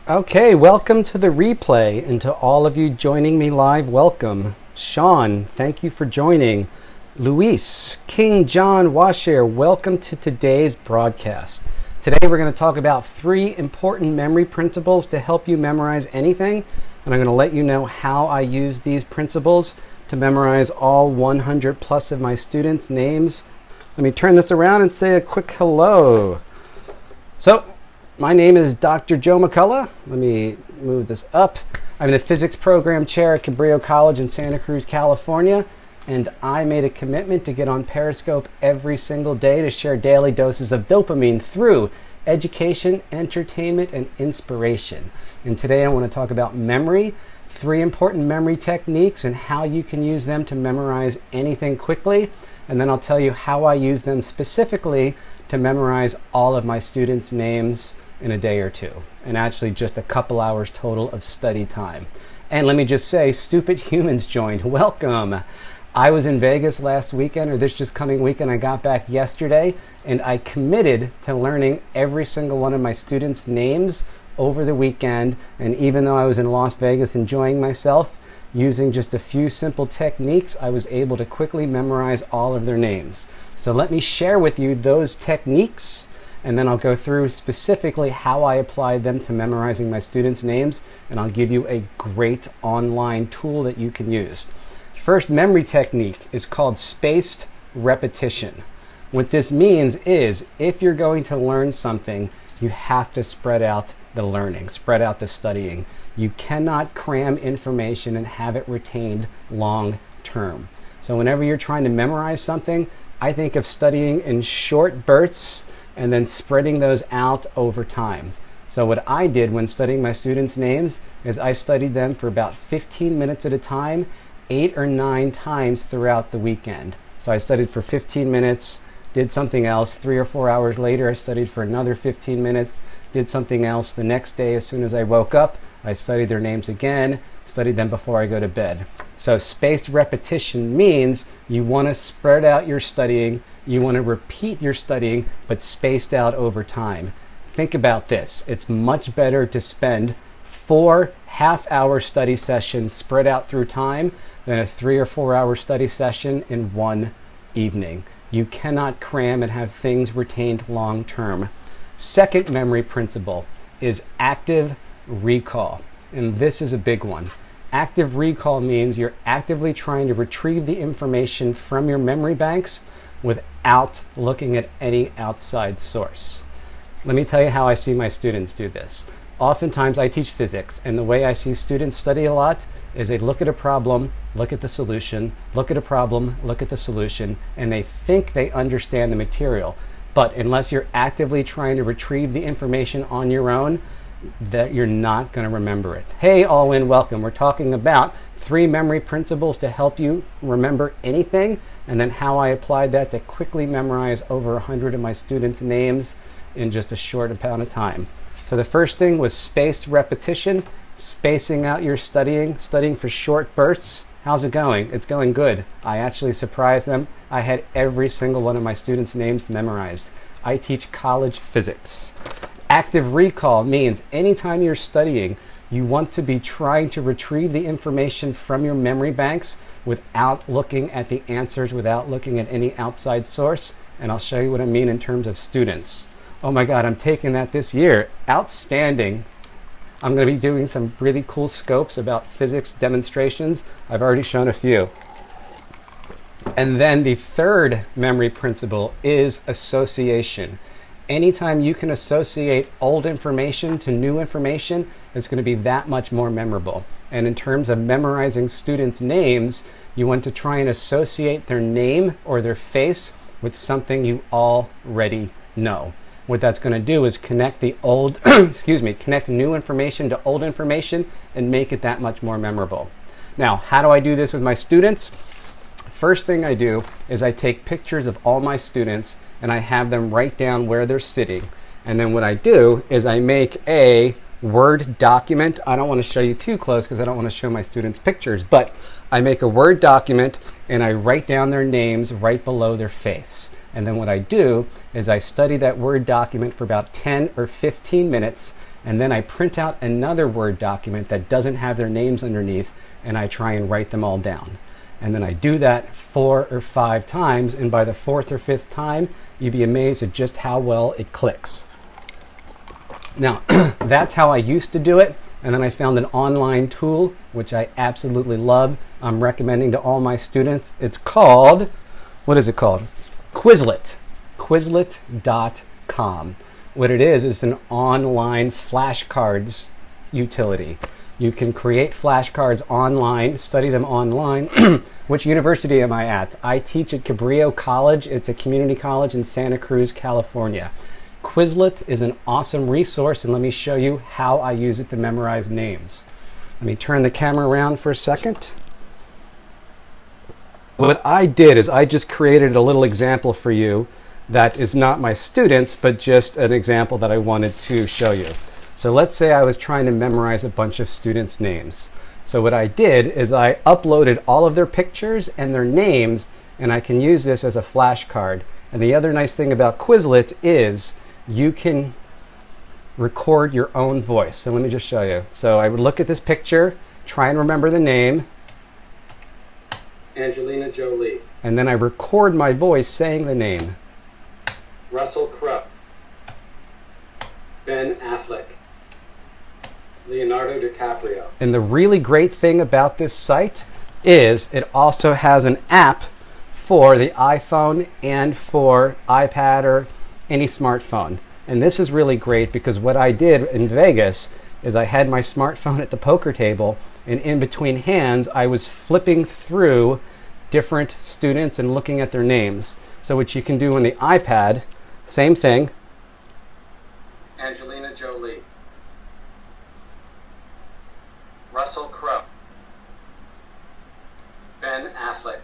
Okay, welcome to the replay, and to all of you joining me live, welcome. Sean, thank you for joining. Luis, King John Washer, welcome to today's broadcast. Today we're going to talk about 3 important memory principles to help you memorize anything, and I'm going to let you know how I use these principles to memorize all 100 plus of my students' names. Let me turn this around and say a quick hello. So, my name is Dr. Joe McCullough. Let me move this up. I'm the physics program chair at Cabrillo College in Santa Cruz, California, and I made a commitment to get on Periscope every single day to share daily doses of dopamine through education, entertainment, and inspiration. And today I want to talk about memory, 3 important memory techniques and how you can use them to memorize anything quickly. And then I'll tell you how I use them specifically to memorize all of my students' names in a day or 2, and actually just a couple hours total of study time. And let me just say, stupid humans joined. Welcome. I was in Vegas last weekend, or this just coming weekend. I got back yesterday, and I committed to learning every single one of my students' names over the weekend. And even though I was in Las Vegas enjoying myself, using just a few simple techniques, I was able to quickly memorize all of their names. So let me share with you those techniques, and then I'll go through specifically how I applied them to memorizing my students' names, and I'll give you a great online tool that you can use. First memory technique is called spaced repetition. What this means is, if you're going to learn something, you have to spread out the learning, spread out the studying. You cannot cram information and have it retained long term. So whenever you're trying to memorize something, I think of studying in short bursts and then spreading those out over time. So what I did when studying my students' names is I studied them for about 15 minutes at a time, 8 or 9 times throughout the weekend. So I studied for 15 minutes, did something else. 3 or 4 hours later, I studied for another 15 minutes, did something else. The next day, as soon as I woke up, I studied their names again, studied them before I go to bed. So spaced repetition means you want to spread out your studying, you want to repeat your studying, but spaced out over time. Think about this. It's much better to spend 4 half-hour study sessions spread out through time than a 3 or 4 hour study session in one evening. You cannot cram and have things retained long term. Second memory principle is active recall, and this is a big one. Active recall means you're actively trying to retrieve the information from your memory banks without looking at any outside source. Let me tell you how I see my students do this. Oftentimes I teach physics, and the way I see students study a lot is they look at a problem, look at the solution, look at a problem, look at the solution, and they think they understand the material. But unless you're actively trying to retrieve the information on your own, that you're not going to remember it. Hey, Alwyn, welcome. We're talking about 3 memory principles to help you remember anything, and then how I applied that to quickly memorize over 100 of my students' names in just a short amount of time. So the first thing was spaced repetition, spacing out your studying for short bursts. How's it going? It's going good. I actually surprised them. I had every single one of my students' names memorized. I teach college physics. Active recall means anytime you're studying, you want to be trying to retrieve the information from your memory banks without looking at the answers, without looking at any outside source. And I'll show you what I mean in terms of students. Oh my God, I'm taking that this year. Outstanding. I'm going to be doing some really cool scopes about physics demonstrations. I've already shown a few. And then the third memory principle is association. Anytime you can associate old information to new information, it's going to be that much more memorable. And in terms of memorizing students' names, you want to try and associate their name or their face with something you already know. What that's going to do is connect the old, connect new information to old information and make it that much more memorable. Now, how do I do this with my students? First thing I do is I take pictures of all my students and I have them write down where they're sitting. And then what I do is I make a Word document. I don't want to show you too close because I don't want to show my students pictures, but I make a Word document and I write down their names right below their face. And then what I do is I study that Word document for about 10 or 15 minutes, and then I print out another Word document that doesn't have their names underneath, and I try and write them all down. And then I do that 4 or 5 times, and by the 4th or 5th time, you'd be amazed at just how well it clicks. Now, that's how I used to do it, and then I found an online tool, which I absolutely love. I'm recommending to all my students. It's called, what is it called? Quizlet, Quizlet.com. What it is an online flashcards utility. You can create flashcards online, study them online. Which university am I at? I teach at Cabrillo College. It's a community college in Santa Cruz, California. Quizlet is an awesome resource, and let me show you how I use it to memorize names. Let me turn the camera around for a second. What I did is I just created a little example for you that is not my students, but just an example that I wanted to show you. So let's say I was trying to memorize a bunch of students' names. So what I did is I uploaded all of their pictures and their names, and I can use this as a flashcard. And the other nice thing about Quizlet is you can record your own voice. So let me just show you. So I would look at this picture, try and remember the name, Angelina Jolie. and then I record my voice saying the name. Russell Crowe. Ben Affleck. Leonardo DiCaprio. And the really great thing about this site is it also has an app for the iPhone and for iPad or any smartphone. And this is really great because what I did in Vegas is I had my smartphone at the poker table, and in between hands I was flipping through different students and looking at their names. So what you can do on the iPad, same thing. Angelina Jolie. Russell Crowe. Ben Affleck.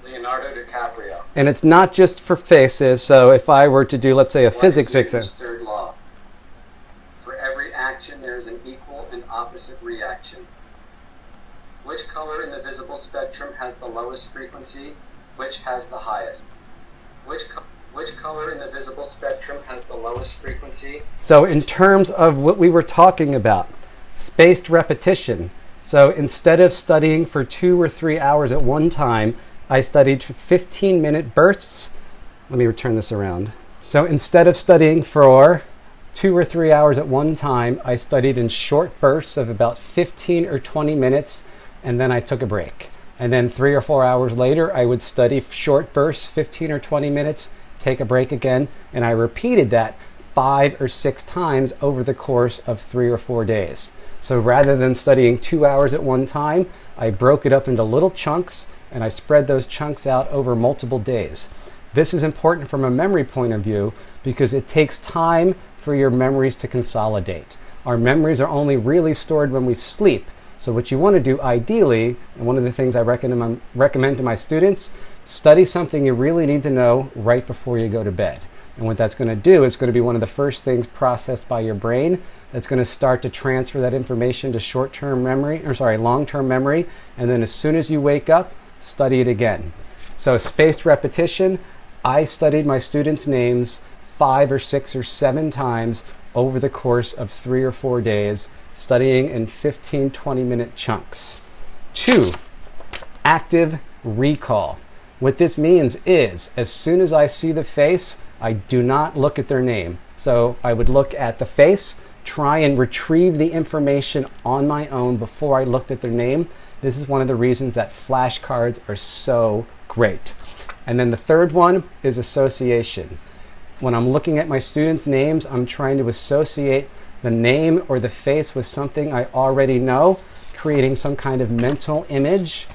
Leonardo DiCaprio. And it's not just for faces, so if I were to do, let's say, a physics exam. Third law. For every action, there is an equal and opposite reaction. Which color in the visible spectrum has the lowest frequency? Which has the highest? Which color in the visible spectrum has the lowest frequency? So in terms of what we were talking about, spaced repetition. So instead of studying for 2 or 3 hours at one time, I studied 15-minute bursts. Let me turn this around. So instead of studying for 2 or 3 hours at one time, I studied in short bursts of about 15 or 20 minutes, and then I took a break. And then 3 or 4 hours later, I would study short bursts, 15 or 20 minutes, take a break again, and I repeated that 5 or 6 times over the course of 3 or 4 days. So rather than studying 2 hours at one time, I broke it up into little chunks, and I spread those chunks out over multiple days. This is important from a memory point of view because it takes time for your memories to consolidate. Our memories are only really stored when we sleep. So what you want to do ideally, and one of the things I recommend to my students, study something you really need to know right before you go to bed. And what that's going to do is going to be one of the first things processed by your brain that's going to start to transfer that information to short-term memory, long-term memory, and then as soon as you wake up, study it again. So spaced repetition, I studied my students' names 5 or 6 or 7 times over the course of 3 or 4 days, studying in 15-20-minute chunks. 2, active recall. What this means is, as soon as I see the face, I do not look at their name. So I would look at the face, try and retrieve the information on my own before I looked at their name. This is one of the reasons that flashcards are so great. And then the third one is association. When I'm looking at my students' names, I'm trying to associate the name or the face with something I already know, creating some kind of mental image.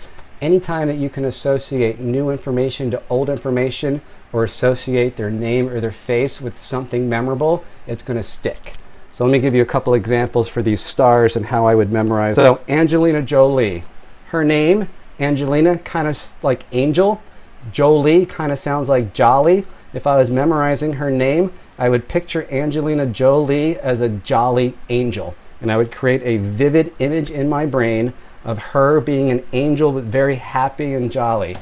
Anytime that you can associate new information to old information or associate their name or their face with something memorable, it's going to stick. So let me give you a couple examples for these stars and how I would memorize. So Angelina Jolie, her name, Angelina, kind of like angel. Jolie kind of sounds like jolly. If I was memorizing her name, I would picture Angelina Jolie as a jolly angel. And I would create a vivid image in my brain of her being an angel but very happy and jolly.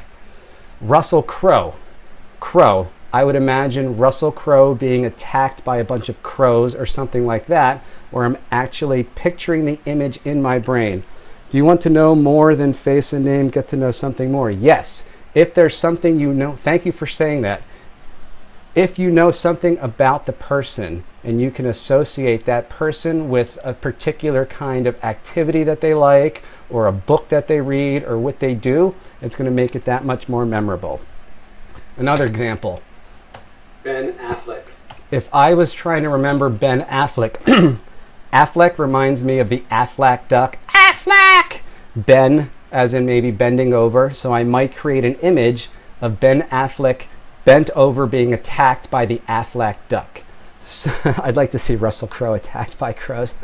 Russell Crowe. I would imagine Russell Crowe being attacked by a bunch of crows or something like that, where I'm actually picturing the image in my brain. Do you want to know more than face and name? Get to know something more? Yes. If there's something you know, thank you for saying that. If you know something about the person and you can associate that person with a particular kind of activity that they like, or a book that they read, or what they do, it's going to make it that much more memorable. Another example. Ben Affleck. If I was trying to remember Ben Affleck, Affleck reminds me of the Aflac duck. Affleck! Ben, as in maybe bending over. So I might create an image of Ben Affleck bent over being attacked by the Aflac duck. So, I'd like to see Russell Crowe attacked by crows.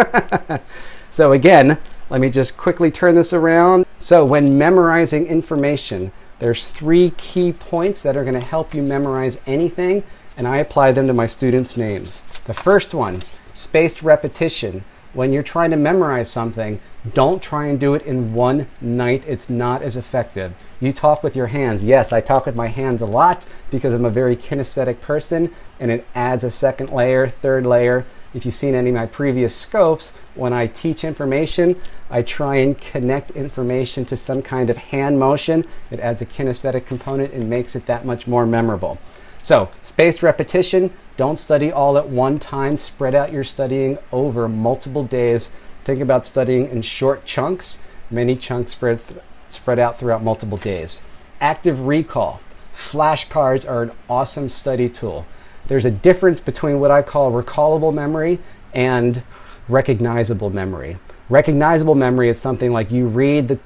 So again, let me just quickly turn this around. So when memorizing information, there's 3 key points that are going to help you memorize anything, and I apply them to my students' names. The first one, spaced repetition. When you're trying to memorize something, don't try and do it in one night. It's not as effective. You talk with your hands. Yes, I talk with my hands a lot because I'm a very kinesthetic person, and it adds a second layer, third layer. If you've seen any of my previous scopes, when I teach information, I try and connect information to some kind of hand motion. It adds a kinesthetic component and makes it that much more memorable. So, spaced repetition, don't study all at one time. Spread out your studying over multiple days. Think about studying in short chunks, many chunks spread out throughout multiple days. Active recall. Flashcards are an awesome study tool. There's a difference between what I call recallable memory and recognizable memory. Recognizable memory is something like you read the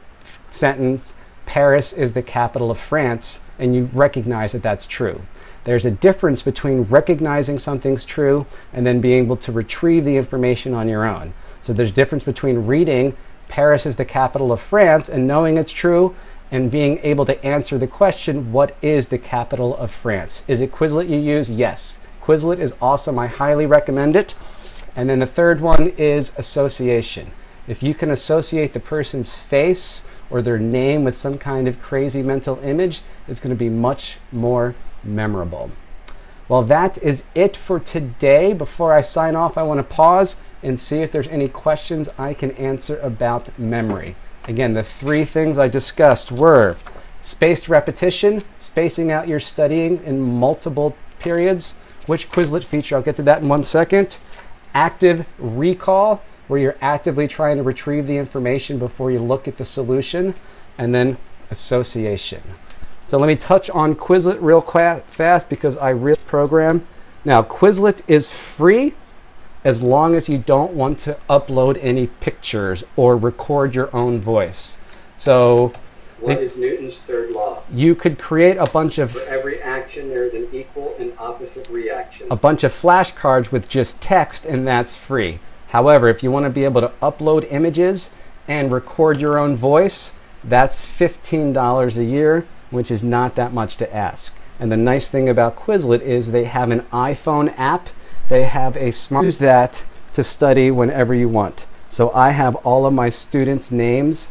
sentence, Paris is the capital of France, and you recognize that that's true. There's a difference between recognizing something's true and then being able to retrieve the information on your own. So there's a difference between reading Paris is the capital of France and knowing it's true, and being able to answer the question, what is the capital of France? Is it Quizlet you use? Yes. Quizlet is awesome. I highly recommend it. And then the third one is association. If you can associate the person's face or their name with some kind of crazy mental image, it's going to be much more memorable. Well, that is it for today. Before I sign off, I want to pause and see if there's any questions I can answer about memory. Again, the 3 things I discussed were spaced repetition, spacing out your studying in multiple periods. Which Quizlet feature? I'll get to that in 1 second. Active recall, where you're actively trying to retrieve the information before you look at the solution. And then association. So let me touch on Quizlet real fast because I really program. Now, Quizlet is free as long as you don't want to upload any pictures or record your own voice. So what is Newton's third law? You could create a bunch of... For every action, there is an equal and opposite reaction. A bunch of flashcards with just text, and that's free. However, if you want to be able to upload images and record your own voice, that's $15 a year, which is not that much to ask. And the nice thing about Quizlet is they have an iPhone app. They have a smart... Use that to study whenever you want. So I have all of my students' names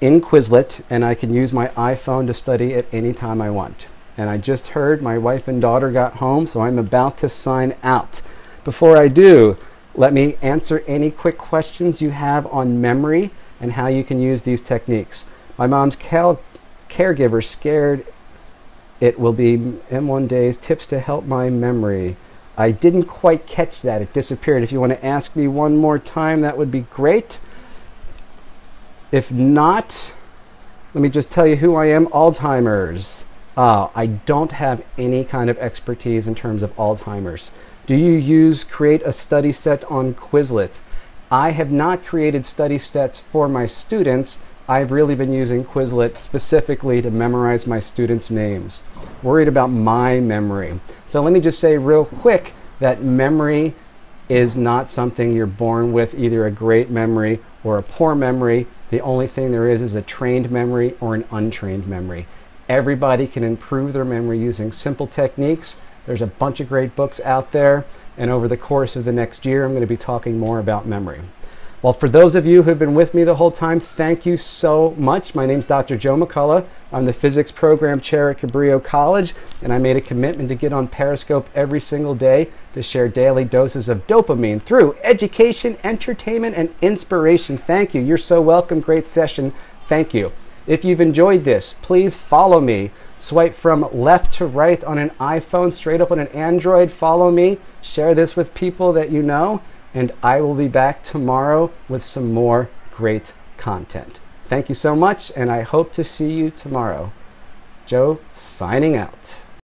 in Quizlet, and I can use my iPhone to study at any time I want. And I just heard my wife and daughter got home, so I'm about to sign out. Before I do, let me answer any quick questions you have on memory and how you can use these techniques. My mom's caregiver scared it will be M1 days, tips to help my memory. I didn't quite catch that. It disappeared. If you want to ask me one more time, that would be great. If not, let me just tell you who I am. Alzheimer's. I don't have any kind of expertise in terms of Alzheimer's. Do you create a study set on Quizlet? I have not created study sets for my students. I've really been using Quizlet specifically to memorize my students' names. Worried about my memory. So let me just say real quick that memory is not something you're born with, either a great memory or a poor memory. The only thing there is a trained memory or an untrained memory. Everybody can improve their memory using simple techniques. There's a bunch of great books out there, and over the course of the next year, I'm going to be talking more about memory. Well, for those of you who have been with me the whole time, thank you so much. My name's Dr. Joe McCullough. I'm the physics program chair at Cabrillo College, and I made a commitment to get on Periscope every single day to share daily doses of dopamine through education, entertainment, and inspiration. Thank you. You're so welcome. Great session. Thank you. If you've enjoyed this, please follow me. Swipe from left to right on an iPhone, straight up on an Android. Follow me. Share this with people that you know. And I will be back tomorrow with some more great content. Thank you so much, and I hope to see you tomorrow. Joe signing out.